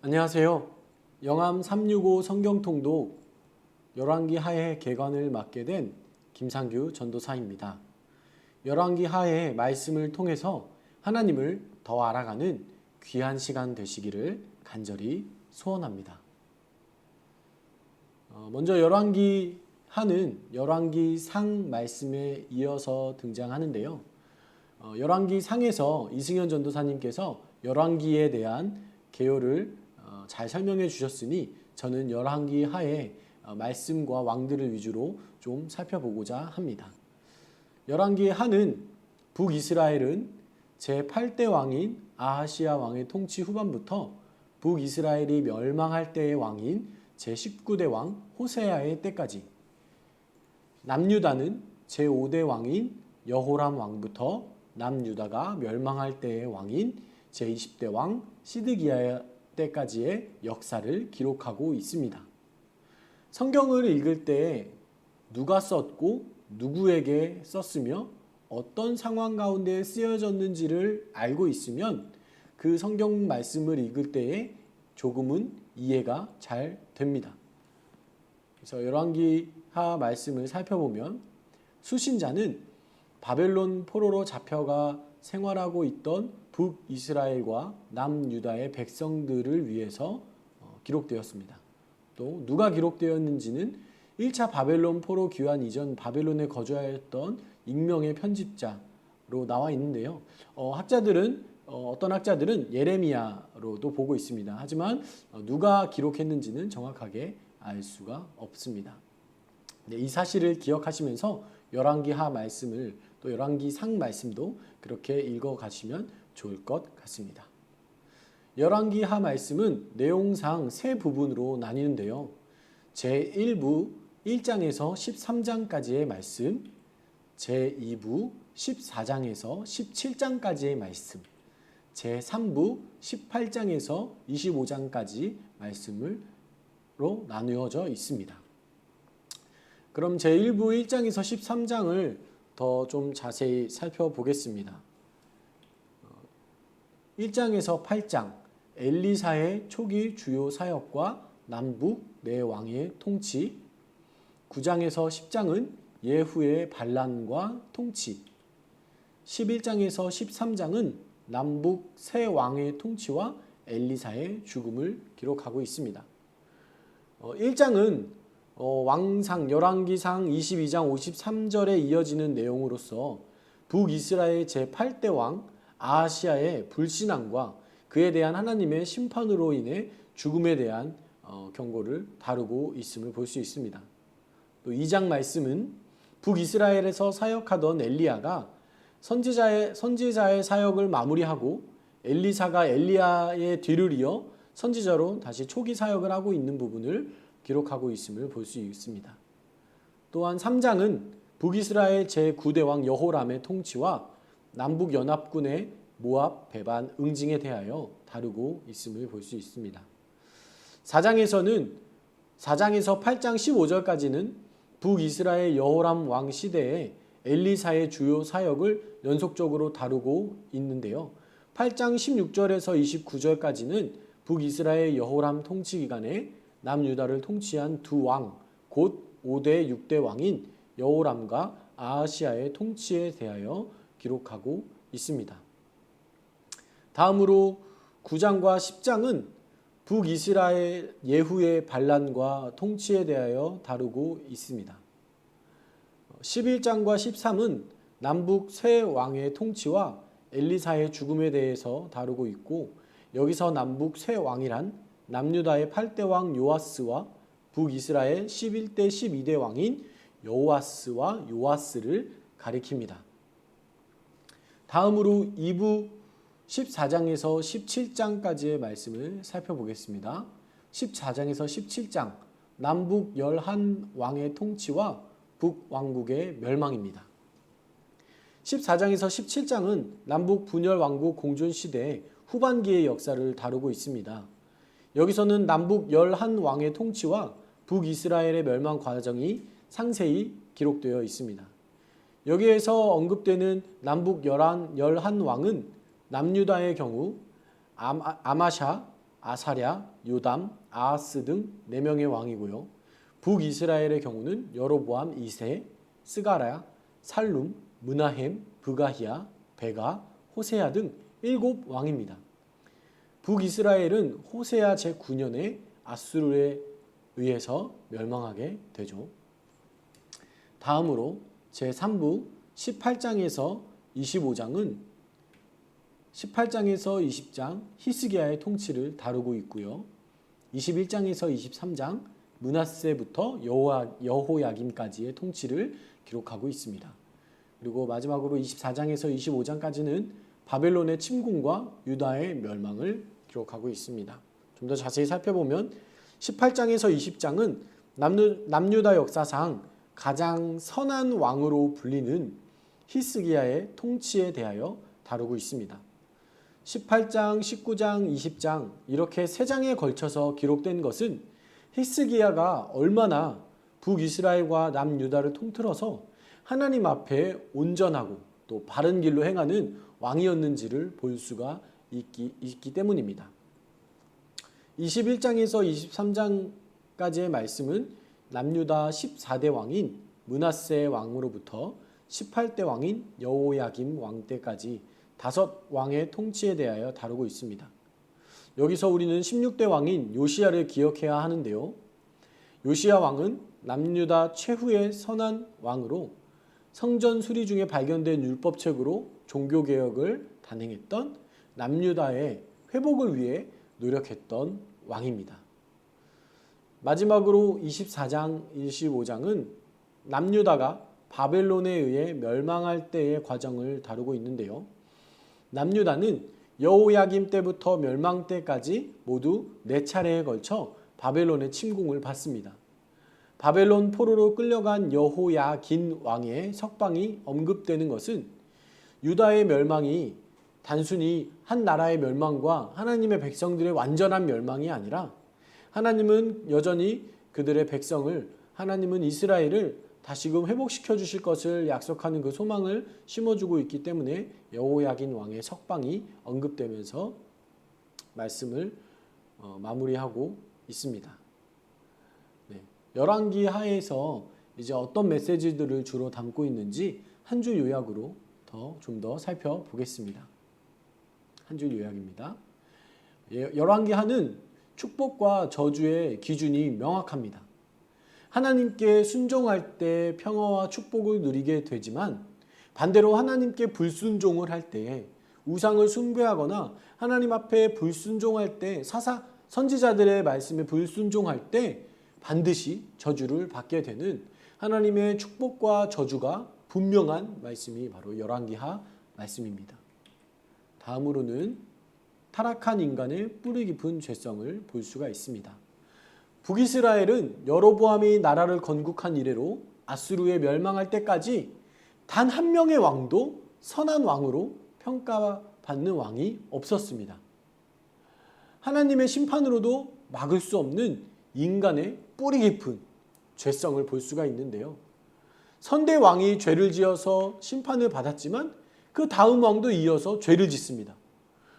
안녕하세요. 영암 365 성경통독 열왕기 하에 개관을 맡게 된 김상규 전도사입니다. 열왕기 하의 말씀을 통해서 하나님을 더 알아가는 귀한 시간 되시기를 간절히 소원합니다. 먼저 열왕기 하는 열왕기 상 말씀에 이어서 등장하는데요. 열왕기 상에서 이승현 전도사님께서 열왕기에 대한 개요를 잘 설명해 주셨으니 저는 열왕기 하의 말씀과 왕들을 위주로 좀 살펴보고자 합니다. 열왕기 하는 북이스라엘은 제8대 왕인 아하시야 왕의 통치 후반부터 북이스라엘이 멸망할 때의 왕인 제19대 왕 호세아의 때까지, 남유다는 제5대 왕인 여호람 왕부터 남유다가 멸망할 때의 왕인 제20대 왕 시드기야 때까지의 역사를 기록하고 있습니다. 성경을 읽을 때 누가 썼고 누구에게 썼으며 어떤 상황 가운데 쓰여졌는지를 알고 있으면 그 성경 말씀을 읽을 때에 조금은 이해가 잘 됩니다. 그래서 열왕기하 말씀을 살펴보면 수신자는 바벨론 포로로 잡혀가 생활하고 있던 북이스라엘과 남유다의 백성들을 위해서 기록되었습니다. 또 누가 기록되었는지는 1차 바벨론 포로 귀환 이전 바벨론에 거주하였던 익명의 편집자로 나와 있는데요. 어떤 학자들은 예레미야로도 보고 있습니다. 하지만 누가 기록했는지는 정확하게 알 수가 없습니다. 이 사실을 기억하시면서 열왕기하 말씀을 또 열왕기상 말씀도 그렇게 읽어가시면 좋을 것 같습니다. 열왕기하 말씀은 내용상 세 부분으로 나뉘는데요. 제1부 1장에서 13장까지의 말씀, 제2부 14장에서 17장까지의 말씀, 제3부 18장에서 25장까지 말씀으로 나누어져 있습니다. 그럼 제1부 1장에서 13장을 더 좀 자세히 살펴보겠습니다. 1장에서 8장 엘리사의 초기 주요 사역과 남북 네 왕의 통치, 9장에서 10장은 예후의 반란과 통치, 11장에서 13장은 남북 세 왕의 통치와 엘리사의 죽음을 기록하고 있습니다. 1장은 왕상 열왕기상 22장 53절에 이어지는 내용으로서 북이스라엘 제8대 왕 아하시야의 불신앙과 그에 대한 하나님의 심판으로 인해 죽음에 대한 경고를 다루고 있음을 볼 수 있습니다. 또 2장 말씀은 북이스라엘에서 사역하던 엘리야가 선지자의 사역을 마무리하고 엘리사가 엘리야의 뒤를 이어 선지자로 다시 초기 사역을 하고 있는 부분을 기록하고 있음을 볼 수 있습니다. 또한 3장은 북이스라엘 제9대 왕 여호람의 통치와 남북연합군의 모압, 배반, 응징에 대하여 다루고 있음을 볼 수 있습니다. 4장에서 8장 15절까지는 북이스라엘 여호람 왕 시대에 엘리사의 주요 사역을 연속적으로 다루고 있는데요. 8장 16절에서 29절까지는 북이스라엘 여호람 통치 기간에 남유다를 통치한 두 왕, 곧 5대 6대 왕인 여호람과 아하시야의 통치에 대하여 기록하고 있습니다. 다음으로 9장과 10장은 북이스라엘 예후의 반란과 통치에 대하여 다루고 있습니다. 11장과 13은 남북 세 왕의 통치와 엘리사의 죽음에 대해서 다루고 있고, 여기서 남북 세 왕이란 남유다의 8대 왕 요아스와 북이스라엘 11대 12대 왕인 여호아스와 요아스를 가리킵니다. 다음으로 2부 14장에서 17장까지의 말씀을 살펴보겠습니다. 14장에서 17장 남북 11왕의 통치와 북왕국의 멸망입니다. 14장에서 17장은 남북 분열 왕국 공존 시대의 후반기의 역사를 다루고 있습니다. 여기서는 남북 11왕의 통치와 북이스라엘의 멸망 과정이 상세히 기록되어 있습니다. 여기에서 언급되는 남북 11왕은 남유다의 경우 아마샤, 아사랴, 요담, 아하스 등 4명의 왕이고요. 북이스라엘의 경우는 여로보암 2세, 스가랴, 살룸, 므나헴, 브가히야, 베가, 호세야 등 7왕입니다. 북이스라엘은 호세아 제9년에 아수르에 의해서 멸망하게 되죠. 다음으로 제3부 18장에서 25장은 18장에서 20장 히스기야의 통치를 다루고 있고요. 21장에서 23장 므낫세부터 여호야김까지의 통치를 기록하고 있습니다. 그리고 마지막으로 24장에서 25장까지는 바벨론의 침공과 유다의 멸망을 기록하고 있습니다. 좀 더 자세히 살펴보면 18장에서 20장은 남유다 역사상 가장 선한 왕으로 불리는 히스기야의 통치에 대하여 다루고 있습니다. 18장, 19장, 20장 이렇게 3장에 걸쳐서 기록된 것은 히스기야가 얼마나 북이스라엘과 남유다를 통틀어서 하나님 앞에 온전하고 또 바른 길로 행하는 왕이었는지를 볼 수가 있기 때문입니다. 21장에서 23장까지의 말씀은 남유다 14대 왕인 므낫세 왕으로부터 18대 왕인 여호야김 왕 때까지 5왕의 통치에 대하여 다루고 있습니다. 여기서 우리는 16대 왕인 요시야를 기억해야 하는데요. 요시야 왕은 남유다 최후의 선한 왕으로 성전 수리 중에 발견된 율법책으로 종교개혁을 단행했던 남유다의 회복을 위해 노력했던 왕입니다. 마지막으로 24장, 25장은 남유다가 바벨론에 의해 멸망할 때의 과정을 다루고 있는데요. 남유다는 여호야김 때부터 멸망 때까지 모두 4차례에 걸쳐 바벨론의 침공을 받습니다. 바벨론 포로로 끌려간 여호야긴 왕의 석방이 언급되는 것은 유다의 멸망이 단순히 한 나라의 멸망과 하나님의 백성들의 완전한 멸망이 아니라 하나님은 여전히 그들의 백성을, 하나님은 이스라엘을 다시금 회복시켜 주실 것을 약속하는 그 소망을 심어주고 있기 때문에 여호야긴 왕의 석방이 언급되면서 말씀을 마무리하고 있습니다. 네. 열왕기 하에서 이제 어떤 메시지들을 주로 담고 있는지 한 줄 요약으로 좀 더 살펴보겠습니다. 한 줄 요약입니다. 열왕기 하는 축복과 저주의 기준이 명확합니다. 하나님께 순종할 때 평화와 축복을 누리게 되지만 반대로 하나님께 불순종을 할 때 우상을 숭배하거나 하나님 앞에 불순종할 때 선지자들의 말씀에 불순종할 때 반드시 저주를 받게 되는 하나님의 축복과 저주가 분명한 말씀이 바로 열왕기하 말씀입니다. 다음으로는 타락한 인간의 뿌리 깊은 죄성을 볼 수가 있습니다. 북이스라엘은 여로보암이 나라를 건국한 이래로 아수르에 멸망할 때까지 단 한 명의 왕도 선한 왕으로 평가받는 왕이 없었습니다. 하나님의 심판으로도 막을 수 없는 인간의 뿌리 깊은 죄성을 볼 수가 있는데요. 선대 왕이 죄를 지어서 심판을 받았지만 그 다음 왕도 이어서 죄를 짓습니다.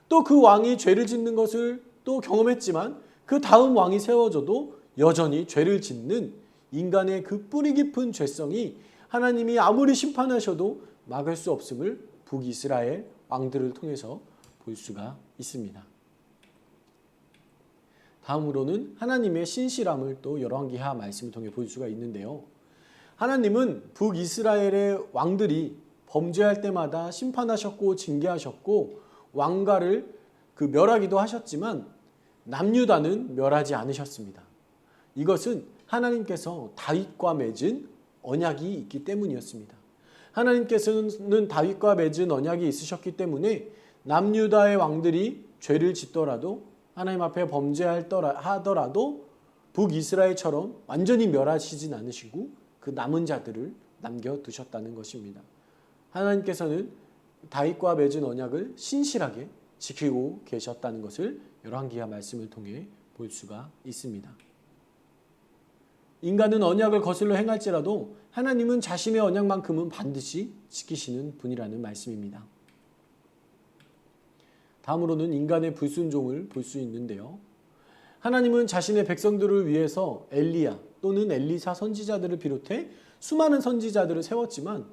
또 그 왕이 죄를 짓는 것을 또 경험했지만 그 다음 왕이 세워져도 여전히 죄를 짓는 인간의 그 뿌리 깊은 죄성이 하나님이 아무리 심판하셔도 막을 수 없음을 북이스라엘 왕들을 통해서 볼 수가 있습니다. 다음으로는 하나님의 신실함을 또 열왕기하 말씀을 통해 볼 수가 있는데요. 하나님은 북이스라엘의 왕들이 범죄할 때마다 심판하셨고 징계하셨고 왕가를 멸하기도 하셨지만 남유다는 멸하지 않으셨습니다. 이것은 하나님께서 다윗과 맺은 언약이 있기 때문이었습니다. 하나님께서는 다윗과 맺은 언약이 있으셨기 때문에 남유다의 왕들이 죄를 짓더라도 하나님 앞에 범죄하더라도 북이스라엘처럼 완전히 멸하시진 않으시고 그 남은 자들을 남겨두셨다는 것입니다. 하나님께서는 다윗과 맺은 언약을 신실하게 지키고 계셨다는 것을 열왕기하 말씀을 통해 볼 수가 있습니다. 인간은 언약을 거슬러 행할지라도 하나님은 자신의 언약만큼은 반드시 지키시는 분이라는 말씀입니다. 다음으로는 인간의 불순종을 볼 수 있는데요. 하나님은 자신의 백성들을 위해서 엘리야 또는 엘리사 선지자들을 비롯해 수많은 선지자들을 세웠지만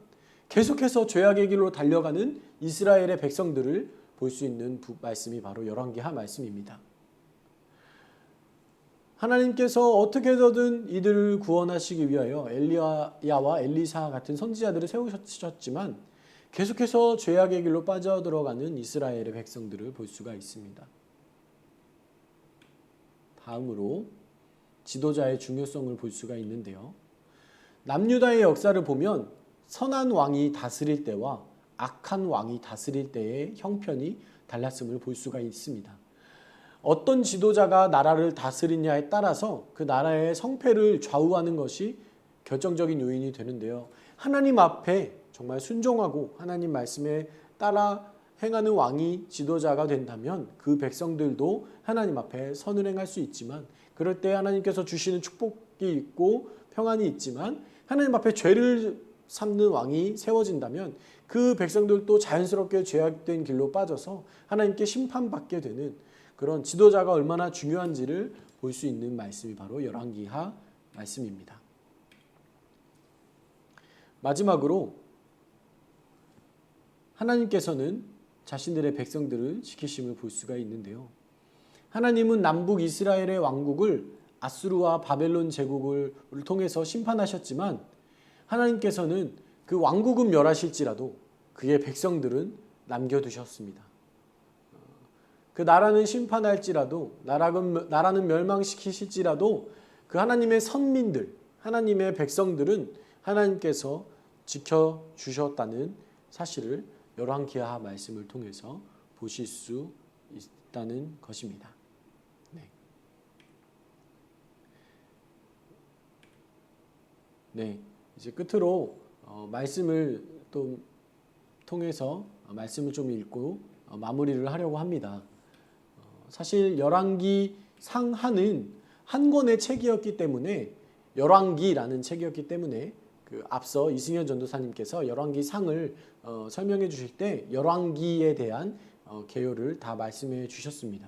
계속해서 죄악의 길로 달려가는 이스라엘의 백성들을 볼 수 있는 말씀이 바로 열왕기하 말씀입니다. 하나님께서 어떻게 해서든 이들을 구원하시기 위하여 엘리야와 엘리사 같은 선지자들을 세우셨지만 계속해서 죄악의 길로 빠져들어가는 이스라엘의 백성들을 볼 수가 있습니다. 다음으로 지도자의 중요성을 볼 수가 있는데요. 남유다의 역사를 보면 선한 왕이 다스릴 때와 악한 왕이 다스릴 때의 형편이 달랐음을 볼 수가 있습니다. 어떤 지도자가 나라를 다스리냐에 따라서 그 나라의 성패를 좌우하는 것이 결정적인 요인이 되는데요. 하나님 앞에 정말 순종하고 하나님 말씀에 따라 행하는 왕이 지도자가 된다면 그 백성들도 하나님 앞에 선을 행할 수 있지만, 그럴 때 하나님께서 주시는 축복이 있고 평안이 있지만 하나님 앞에 죄를 삼는 왕이 세워진다면 그 백성들도 자연스럽게 죄악된 길로 빠져서 하나님께 심판받게 되는 그런 지도자가 얼마나 중요한지를 볼 수 있는 말씀이 바로 열왕기하 말씀입니다. 마지막으로 하나님께서는 자신들의 백성들을 지키심을 볼 수가 있는데요. 하나님은 남북 이스라엘의 왕국을 아수르와 바벨론 제국을 통해서 심판하셨지만 하나님께서는 그 왕국은 멸하실지라도 그의 백성들은 남겨두셨습니다. 그 나라는 심판할지라도 나라는 멸망시키실지라도 그 하나님의 선민들, 하나님의 백성들은 하나님께서 지켜주셨다는 사실을 열왕기하 말씀을 통해서 보실 수 있다는 것입니다. 네, 이제 끝으로 말씀을 또 통해서 말씀을 좀 읽고 마무리를 하려고 합니다. 사실 열왕기 상하는 한 권의 책이었기 때문에, 열왕기라는 책이었기 때문에 그 앞서 이승현 전도사님께서 열왕기 상을 설명해 주실 때 열왕기에 대한 개요를 다 말씀해 주셨습니다.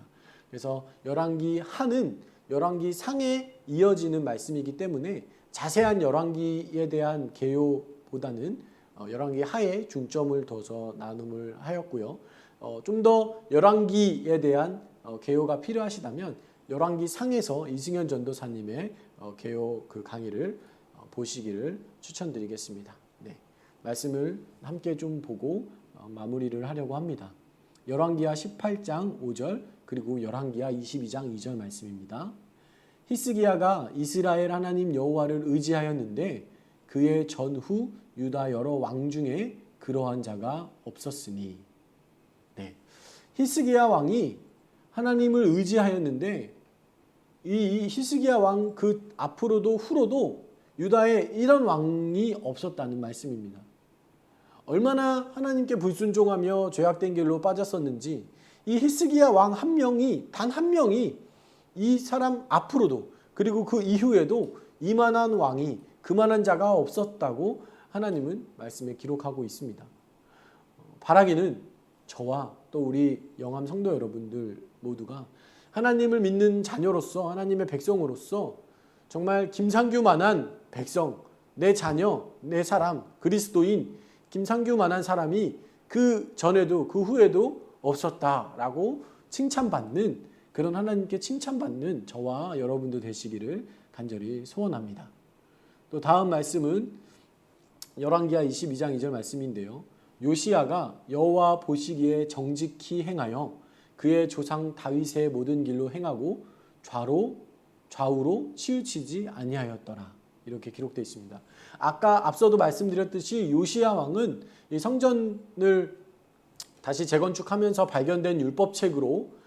그래서 열왕기 하는 열왕기 상에 이어지는 말씀이기 때문에 자세한 열왕기에 대한 개요보다는 열왕기 하에 중점을 둬서 나눔을 하였고요. 좀 더 열왕기에 대한 개요가 필요하시다면 열왕기 상에서 이승현 전도사님의 개요 그 강의를 보시기를 추천드리겠습니다. 네, 말씀을 함께 좀 보고 마무리를 하려고 합니다. 열왕기하 18장 5절 그리고 열왕기하 22장 2절 말씀입니다. 히스기야가 이스라엘 하나님 여호와를 의지하였는데 그의 전후 유다 여러 왕 중에 그러한 자가 없었으니. 네, 히스기야 왕이 하나님을 의지하였는데 이 히스기야 왕 그 앞으로도 후로도 유다에 이런 왕이 없었다는 말씀입니다. 얼마나 하나님께 불순종하며 죄악된 길로 빠졌었는지 이 히스기야 왕 한 명이, 단 한 명이 이 사람 앞으로도 그리고 그 이후에도 이만한 왕이, 그만한 자가 없었다고 하나님은 말씀에 기록하고 있습니다. 바라기는 저와 또 우리 영암 성도 여러분들 모두가 하나님을 믿는 자녀로서, 하나님의 백성으로서 정말 김상규만한 백성, 내 자녀, 내 사람, 그리스도인 김상규만한 사람이 그 전에도 그 후에도 없었다라고 칭찬받는, 그런 하나님께 칭찬받는 저와 여러분도 되시기를 간절히 소원합니다. 또 다음 말씀은 열왕기하 22장 2절 말씀인데요. 요시야가 여호와 보시기에 정직히 행하여 그의 조상 다윗의 모든 길로 행하고 좌우로 치우치지 아니하였더라. 이렇게 기록되어 있습니다. 아까 앞서도 말씀드렸듯이 요시야 왕은 이 성전을 다시 재건축하면서 발견된 율법책으로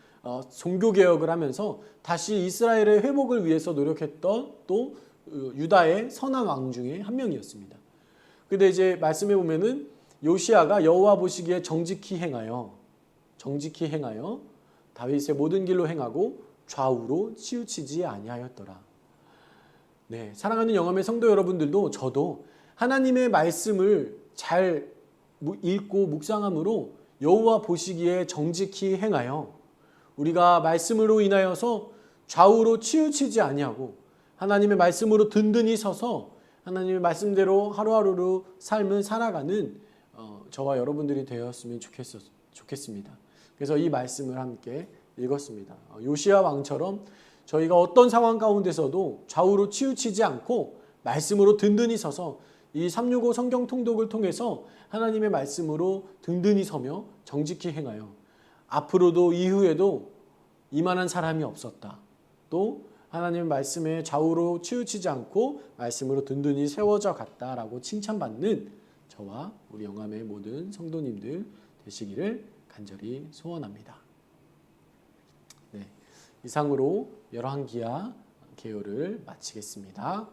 종교개혁을 하면서 다시 이스라엘의 회복을 위해서 노력했던 또 유다의 선한 왕 중에 한 명이었습니다. 근데 이제 말씀해 보면은 요시야가 여호와 보시기에 정직히 행하여 다윗의 모든 길로 행하고 좌우로 치우치지 아니하였더라. 네, 사랑하는 영암의 성도 여러분들도 저도 하나님의 말씀을 잘 읽고 묵상함으로 여호와 보시기에 정직히 행하여 우리가 말씀으로 인하여서 좌우로 치우치지 아니하고 하나님의 말씀으로 든든히 서서 하나님의 말씀대로 하루하루 삶을 살아가는 저와 여러분들이 되었으면 좋겠습니다. 그래서 이 말씀을 함께 읽었습니다. 요시야 왕처럼 저희가 어떤 상황 가운데서도 좌우로 치우치지 않고 말씀으로 든든히 서서 이 365 성경 통독을 통해서 하나님의 말씀으로 든든히 서며 정직히 행하여 앞으로도 이후에도 이만한 사람이 없었다. 또 하나님의 말씀에 좌우로 치우치지 않고 말씀으로 든든히 세워져 갔다라고 칭찬받는 저와 우리 영암의 모든 성도님들 되시기를 간절히 소원합니다. 네, 이상으로 열왕기하 개요를 마치겠습니다.